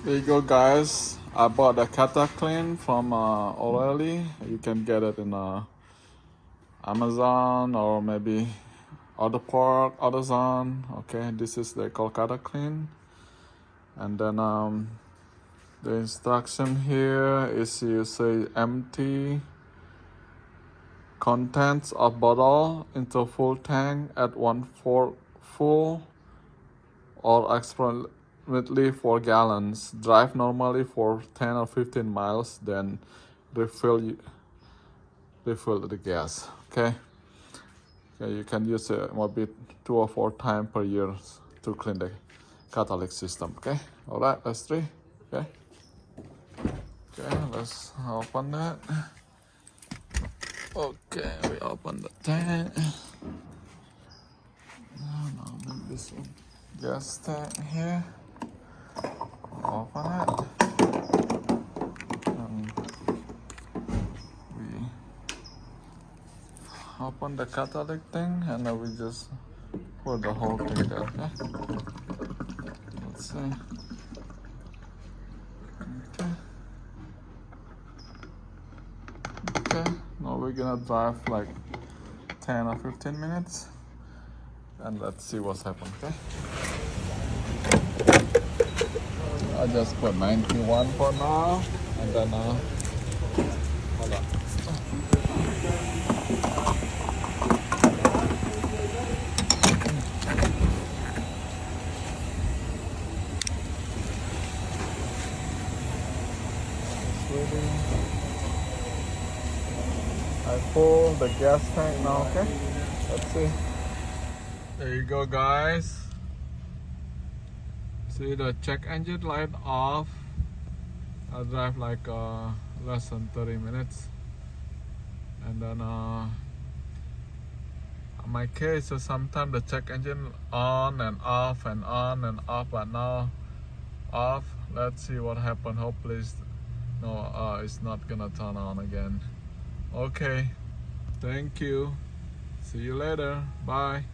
There you go, guys. I bought a cataclean from O'Reilly. You can get it in Amazon or maybe Auto Park, AutoZone. Okay, this is they call cataclean. And then the instruction here is you say empty contents of bottle into full tank at 1/4 full or approximately 4 gallons. Drive normally for 10 or 15 miles, then refill the gas. Okay, you can use it maybe 2 or 4 times per year to clean the catalytic system. Okay, all right, let's try. Okay, let's open that. Okay, we open the tank. Now make this one gas tank here. Open it. And we open the catalytic thing, and then we just put the whole thing there. Okay. Let's see. Okay. Now we're gonna drive like 10 or 15 minutes, and let's see what's happened. Okay. I just put 91 for now, and then hold on. I full the gas tank now. Okay, let's see. There you go, guys. See the check engine light off. I drive like less than 30 minutes, and then my case, so sometimes the check engine on and off and on and off, but now off. Let's see what happened. Hopefully it's not gonna turn on again. Okay, thank you, see you later, bye.